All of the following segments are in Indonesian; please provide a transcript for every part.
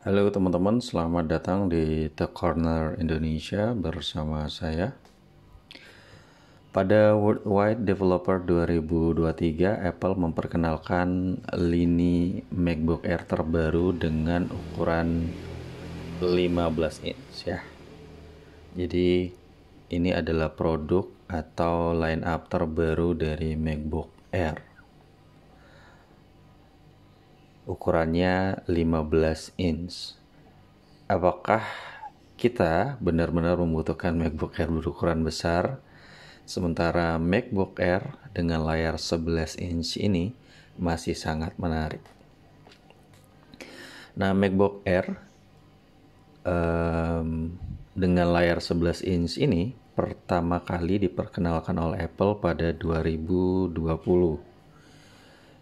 Halo teman-teman, selamat datang di The Corner Indonesia bersama saya. Pada Worldwide Developer 2023, Apple memperkenalkan lini MacBook Air terbaru dengan ukuran 15 inch ya. Jadi ini adalah produk atau line up terbaru dari MacBook Air. Ukurannya 15 inch. Apakah kita benar-benar membutuhkan MacBook Air berukuran besar, sementara MacBook Air dengan layar 11 inch ini masih sangat menarik? Nah, MacBook Air dengan layar 11 inch ini pertama kali diperkenalkan oleh Apple pada 2020.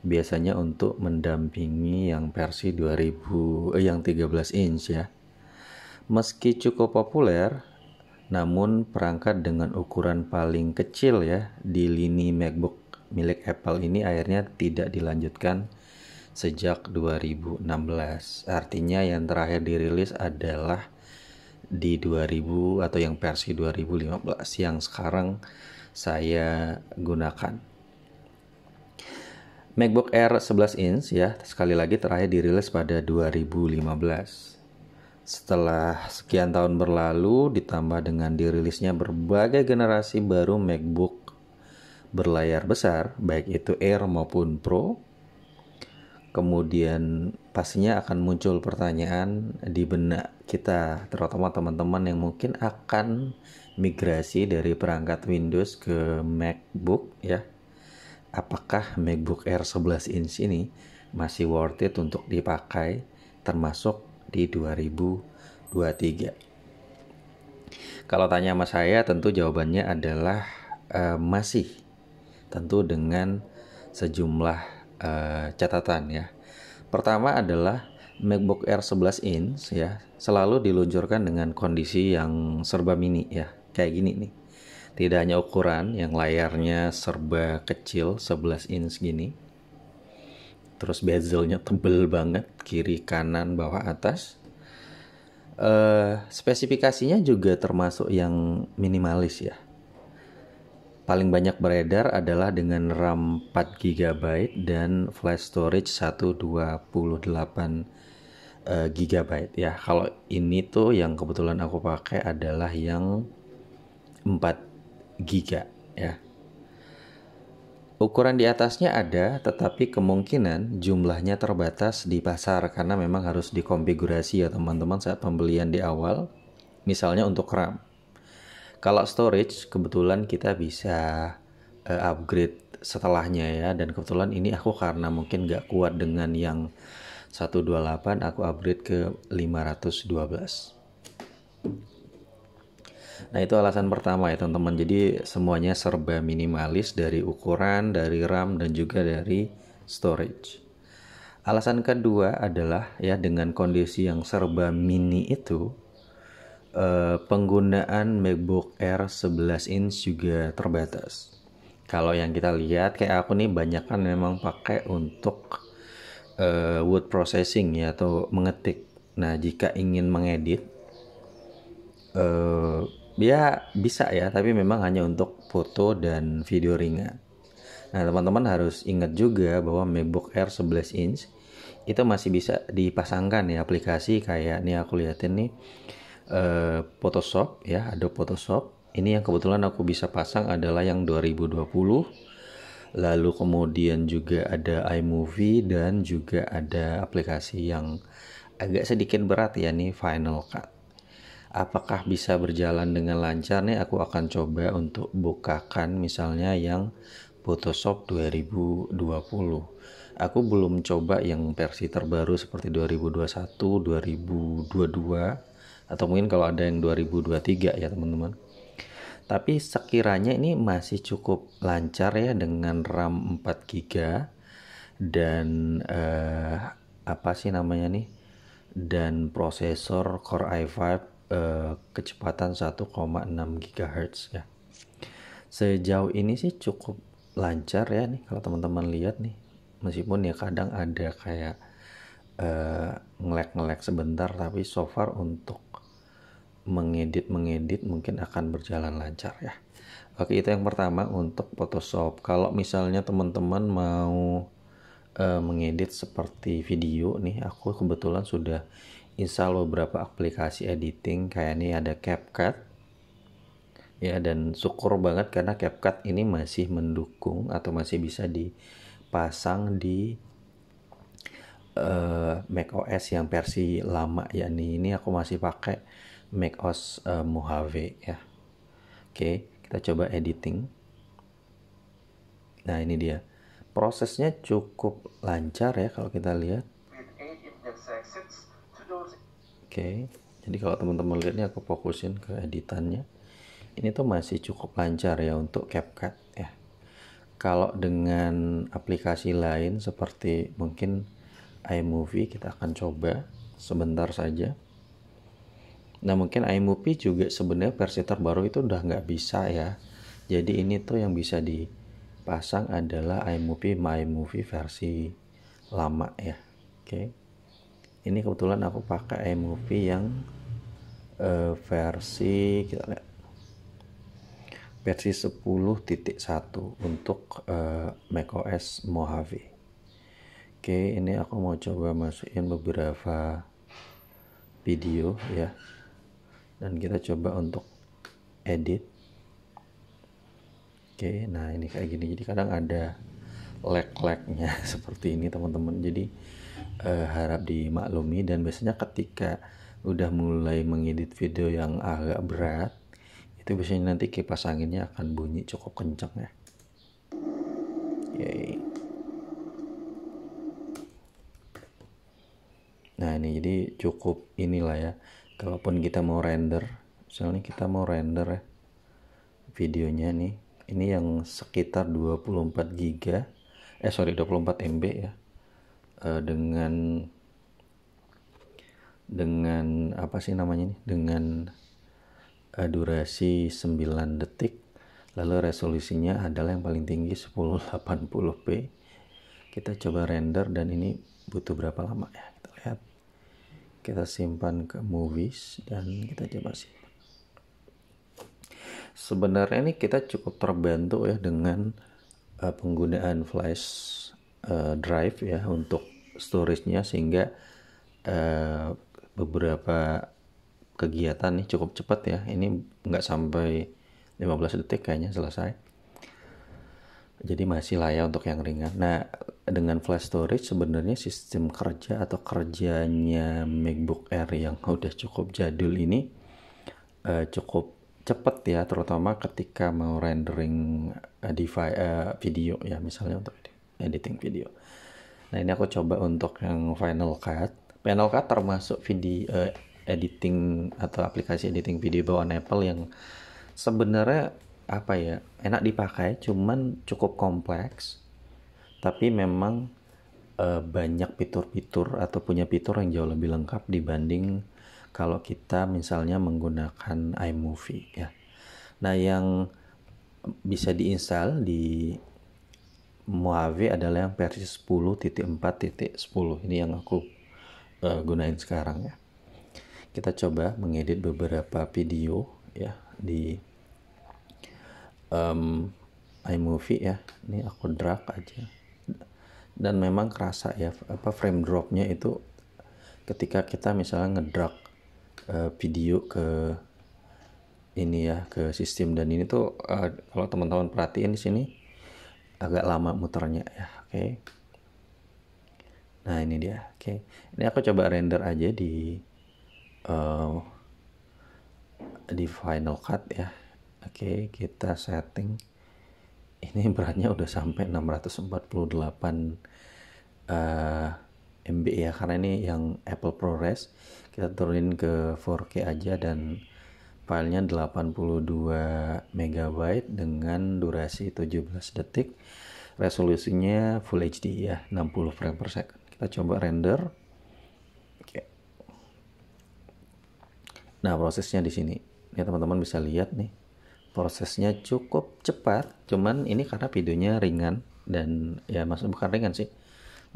Biasanya untuk mendampingi yang versi 13 inch ya. Meski cukup populer, namun perangkat dengan ukuran paling kecil ya di lini MacBook milik Apple ini akhirnya tidak dilanjutkan sejak 2016. Artinya yang terakhir dirilis adalah di 2000 atau yang versi 2015 yang sekarang saya gunakan. MacBook Air 11 inch ya, sekali lagi terakhir dirilis pada 2015. Setelah sekian tahun berlalu, ditambah dengan dirilisnya berbagai generasi baru MacBook berlayar besar, baik itu Air maupun Pro, kemudian pastinya akan muncul pertanyaan di benak kita, terutama teman-teman yang mungkin akan migrasi dari perangkat Windows ke MacBook ya. Apakah MacBook Air 11 inch ini masih worth it untuk dipakai, termasuk di 2023? Kalau tanya sama saya, tentu jawabannya adalah masih, tentu dengan sejumlah catatan ya. Pertama adalah MacBook Air 11 inch ya selalu diluncurkan dengan kondisi yang serba mini ya, kayak gini nih. Tidak hanya ukuran yang layarnya serba kecil 11 inch gini, terus bezelnya tebel banget, kiri kanan bawah atas. Spesifikasinya juga termasuk yang minimalis ya. Paling banyak beredar adalah dengan RAM 4 GB dan flash storage 128 GB ya. Kalau ini tuh yang kebetulan aku pakai adalah yang 4 GB ya. Ukuran di atasnya ada, tetapi kemungkinan jumlahnya terbatas di pasar karena memang harus dikonfigurasi ya teman-teman saat pembelian di awal. Misalnya untuk RAM. Kalau storage kebetulan kita bisa upgrade setelahnya ya, dan kebetulan ini aku karena mungkin gak kuat dengan yang 128, aku upgrade ke 512. Nah, itu alasan pertama ya teman-teman. Jadi semuanya serba minimalis dari ukuran, dari RAM, dan juga dari storage. Alasan kedua adalah ya dengan kondisi yang serba mini itu, penggunaan MacBook Air 11 inch juga terbatas. Kalau yang kita lihat kayak aku nih banyak kan memang pakai untuk word processing ya atau mengetik. Nah, jika ingin mengedit ya bisa ya, tapi memang hanya untuk foto dan video ringan. Nah, teman-teman harus ingat juga bahwa MacBook Air 11 inch itu masih bisa dipasangkan ya aplikasi kayak nih aku liatin nih Photoshop ya, Adobe Photoshop. Ini yang kebetulan aku bisa pasang adalah yang 2020. Lalu kemudian juga ada iMovie dan juga ada aplikasi yang agak sedikit berat ya nih, Final Cut. Apakah bisa berjalan dengan lancar nih? Aku akan coba untuk bukakan misalnya yang Photoshop 2020. Aku belum coba yang versi terbaru seperti 2021, 2022, atau mungkin kalau ada yang 2023 ya teman-teman. Tapi sekiranya ini masih cukup lancar ya dengan RAM 4 GB dan apa sih namanya nih, dan prosesor Core i5 kecepatan 1,6 GHz ya. Sejauh ini sih cukup lancar ya nih kalau teman-teman lihat nih. Meskipun ya kadang ada kayak ngelek sebentar, tapi so far untuk mengedit mungkin akan berjalan lancar ya. Oke, itu yang pertama untuk Photoshop. Kalau misalnya teman-teman mau mengedit seperti video nih, aku kebetulan sudah install beberapa aplikasi editing, kayak ini ada CapCut ya, dan syukur banget karena CapCut ini masih mendukung atau masih bisa dipasang di macOS yang versi lama ya. Ini aku masih pakai macOS Mojave ya. Oke, kita coba editing. Nah, ini dia. Prosesnya cukup lancar ya kalau kita lihat. Oke, jadi kalau teman-teman lihat nih, aku fokusin ke editannya. Ini tuh masih cukup lancar ya untuk CapCut ya. Kalau dengan aplikasi lain seperti mungkin iMovie, kita akan coba sebentar saja. Nah, mungkin iMovie juga sebenarnya versi terbaru itu udah nggak bisa ya. Jadi ini tuh yang bisa dipasang adalah iMovie versi lama ya. Oke. Ini kebetulan aku pakai iMovie yang versi, kita lihat, versi 10.1 untuk macOS Mojave. Oke, ini aku mau coba masukin beberapa video ya, dan kita coba untuk edit. Oke, nah ini kayak gini, jadi kadang ada lag-lagnya seperti ini teman-teman, jadi harap dimaklumi. Dan biasanya ketika udah mulai mengedit video yang agak berat, itu biasanya nanti kipas anginnya akan bunyi cukup kencang ya. Yay. Nah, ini jadi cukup inilah ya. Kalaupun kita mau render, misalnya kita mau render ya videonya nih, ini yang sekitar 24 MB ya, dengan apa sih namanya nih, dengan durasi 9 detik, lalu resolusinya adalah yang paling tinggi 1080p. Kita coba render, dan ini butuh berapa lama ya, kita lihat. Kita simpan ke movies dan kita coba simpan. Sebenarnya ini kita cukup terbantu ya dengan penggunaan flash drive ya untuk storage-nya, sehingga beberapa kegiatan nih cukup cepat ya. Ini nggak sampai 15 detik kayaknya selesai. Jadi masih layak untuk yang ringan. Nah, dengan flash storage sebenarnya sistem kerja atau kerjanya MacBook Air yang udah cukup jadul ini cukup cepat ya, terutama ketika mau rendering video ya, misalnya untuk editing video. Nah, ini aku coba untuk yang Final Cut. Final Cut termasuk video editing atau aplikasi editing video bawaan Apple yang sebenarnya apa ya, enak dipakai, cuman cukup kompleks, tapi memang banyak fitur-fitur atau punya fitur yang jauh lebih lengkap dibanding kalau kita misalnya menggunakan iMovie ya. Nah, yang bisa diinstal di Mojave adalah yang versi 10.4.10. Ini yang aku gunain sekarang ya. Kita coba mengedit beberapa video ya di iMovie ya. Ini aku drag aja, dan memang kerasa ya apa frame dropnya itu ketika kita misalnya ngedrag video ke ini ya, ke sistem. Dan ini tuh kalau teman-teman perhatiin di sini agak lama muternya ya. Oke. Nah, ini dia. Oke. Ini aku coba render aja di Final Cut ya. Oke, kita setting. Ini beratnya udah sampai 648 MB ya, karena ini yang Apple ProRes. Kita turunin ke 4K aja, dan filenya 82 MB dengan durasi 17 detik. Resolusinya Full HD ya, 60 frame per second. Kita coba render. Oke. Nah, prosesnya di sini. Ini teman-teman bisa lihat nih. Prosesnya cukup cepat, cuman ini karena videonya ringan, dan ya maksud bukan ringan sih,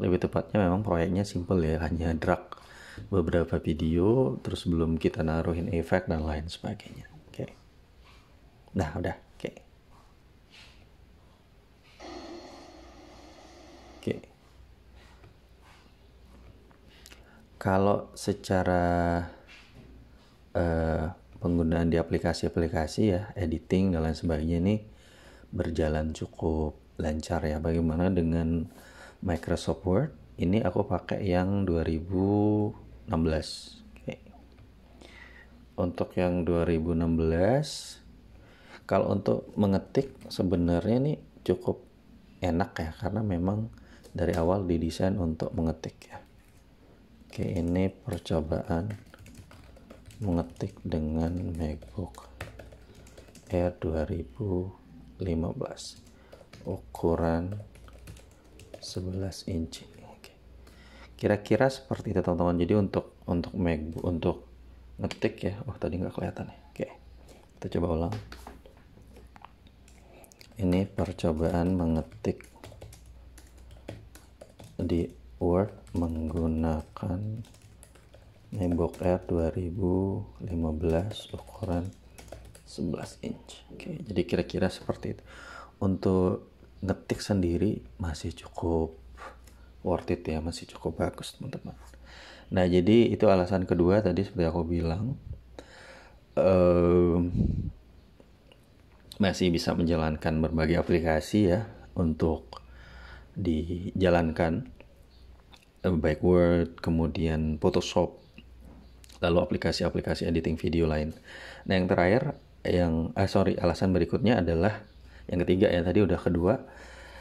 lebih tepatnya memang proyeknya simple ya, hanya drag beberapa video, terus belum kita naruhin efek dan lain sebagainya. Oke. Nah, udah. Oke. Oke. Kalau secara penggunaan di aplikasi-aplikasi ya, editing dan lain sebagainya ini berjalan cukup lancar ya. Bagaimana dengan Microsoft Word? Ini aku pakai yang 2016. Oke. Untuk yang 2016, kalau untuk mengetik sebenarnya ini cukup enak ya, karena memang dari awal didesain untuk mengetik ya. Oke, ini percobaan mengetik dengan MacBook Air 2015 ukuran 11 inci. Oke. Kira-kira seperti itu teman-teman. Jadi untuk MacBook, untuk ngetik ya. Oh, tadi nggak kelihatan ya. Oke, kita coba ulang. Ini percobaan mengetik di Word menggunakan MacBook Air 2015 ukuran 11 inch. Oke, jadi kira-kira seperti itu. Untuk ngetik sendiri masih cukup worth it ya, masih cukup bagus teman-teman. Nah, jadi itu alasan kedua tadi seperti aku bilang, masih bisa menjalankan berbagai aplikasi ya untuk dijalankan, baik Word, kemudian Photoshop, lalu aplikasi-aplikasi editing video lain. Nah, yang terakhir, alasan berikutnya adalah yang ketiga ya, tadi udah kedua,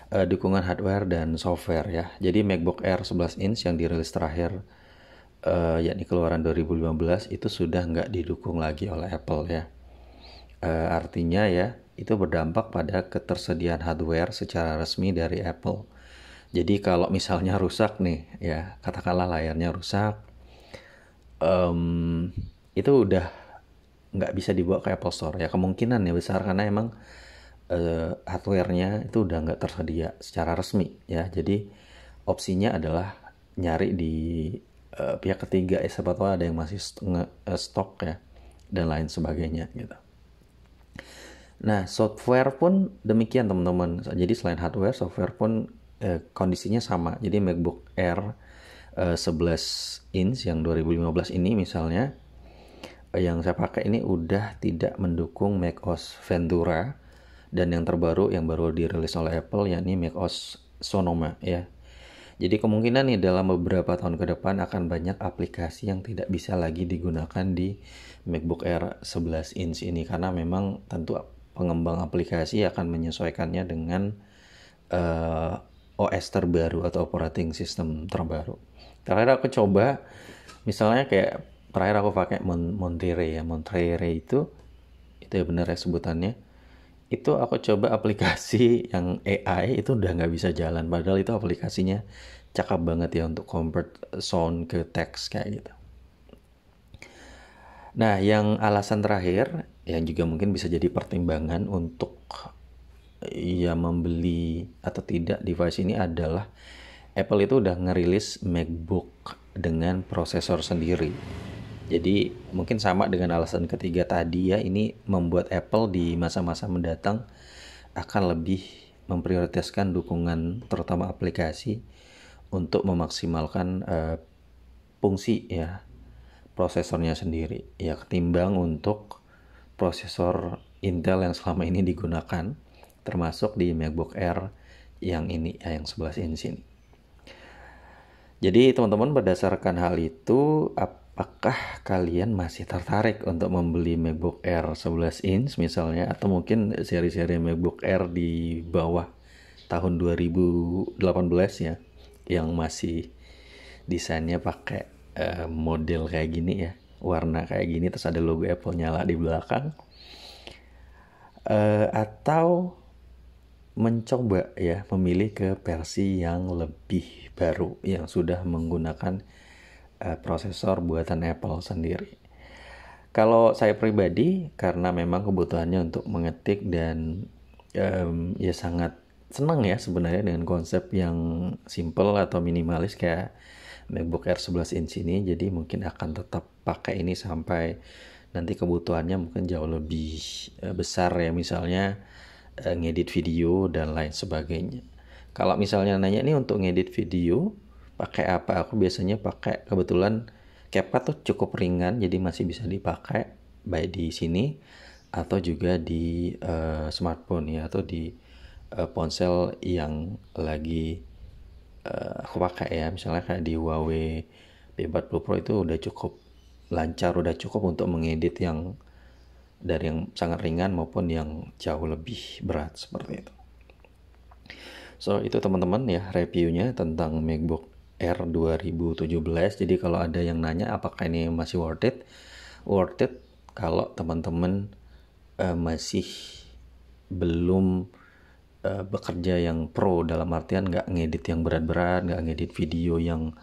dukungan hardware dan software ya. Jadi MacBook Air 11 inch yang dirilis terakhir, yakni keluaran 2015, itu sudah nggak didukung lagi oleh Apple ya. Artinya ya, itu berdampak pada ketersediaan hardware secara resmi dari Apple. Jadi kalau misalnya rusak nih ya, katakanlah layarnya rusak, itu udah nggak bisa dibawa ke Apple Store ya, kemungkinan ya besar, karena emang hardware-nya itu udah nggak tersedia secara resmi ya. Jadi opsinya adalah nyari di pihak ketiga ya, siapa tahu ada yang masih stok ya dan lain sebagainya gitu. Nah, software pun demikian teman-teman. Jadi selain hardware, software pun kondisinya sama. Jadi MacBook Air 11 inch yang 2015 ini misalnya, yang saya pakai ini udah tidak mendukung macOS Ventura, dan yang terbaru yang baru dirilis oleh Apple yakni macOS Sonoma ya. Jadi kemungkinan nih dalam beberapa tahun ke depan akan banyak aplikasi yang tidak bisa lagi digunakan di MacBook Air 11 inch ini, karena memang tentu pengembang aplikasi akan menyesuaikannya dengan OS terbaru atau operating system terbaru. Terakhir aku coba, misalnya kayak terakhir aku pakai Monterey ya. Monterey itu ya benar ya sebutannya. Itu aku coba aplikasi yang AI itu udah nggak bisa jalan, padahal itu aplikasinya cakep banget ya untuk convert sound ke teks kayak gitu. Nah, yang alasan terakhir yang juga mungkin bisa jadi pertimbangan untuk ya membeli atau tidak device ini adalah Apple itu udah ngerilis MacBook dengan prosesor sendiri. Jadi mungkin sama dengan alasan ketiga tadi ya, ini membuat Apple di masa-masa mendatang akan lebih memprioritaskan dukungan terutama aplikasi untuk memaksimalkan fungsi ya prosesornya sendiri ya, ketimbang untuk prosesor Intel yang selama ini digunakan, termasuk di MacBook Air yang ini ya, yang 11 inch ini. Jadi teman-teman, berdasarkan hal itu, apakah kalian masih tertarik untuk membeli MacBook Air 11 inch misalnya, atau mungkin seri-seri MacBook Air di bawah tahun 2018 ya, yang masih desainnya pakai model kayak gini ya, warna kayak gini, terus ada logo Apple nyala di belakang, atau mencoba ya memilih ke versi yang lebih baru yang sudah menggunakan prosesor buatan Apple sendiri. Kalau saya pribadi, karena memang kebutuhannya untuk mengetik dan ya sangat senang ya sebenarnya dengan konsep yang simple atau minimalis kayak MacBook Air 11 inch ini, jadi mungkin akan tetap pakai ini sampai nanti kebutuhannya mungkin jauh lebih besar ya, misalnya ngedit video dan lain sebagainya. Kalau misalnya nanya nih untuk ngedit video pakai apa, aku biasanya pakai, kebetulan CapCut tuh cukup ringan jadi masih bisa dipakai baik di sini atau juga di smartphone ya, atau di ponsel yang lagi aku pakai ya, misalnya kayak di Huawei P40 Pro itu udah cukup lancar, udah cukup untuk mengedit yang dari yang sangat ringan maupun yang jauh lebih berat seperti itu. So itu teman-teman ya reviewnya tentang MacBook Air 2017. Jadi kalau ada yang nanya apakah ini masih worth it? Worth it kalau teman-teman masih belum bekerja yang pro, dalam artian nggak ngedit yang berat-berat, nggak ngedit video yang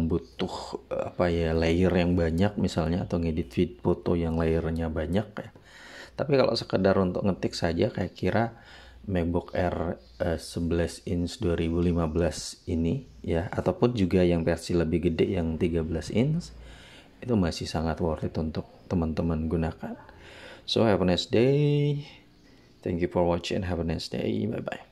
butuh layer yang banyak misalnya, atau ngedit foto yang layernya banyak ya. Tapi kalau sekedar untuk ngetik saja, kayak kira MacBook Air 11 inch 2015 ini ya, ataupun juga yang versi lebih gede yang 13 inch, itu masih sangat worth it untuk teman-teman gunakan. So have a nice day. Thank you for watching. Have a nice day. Bye bye.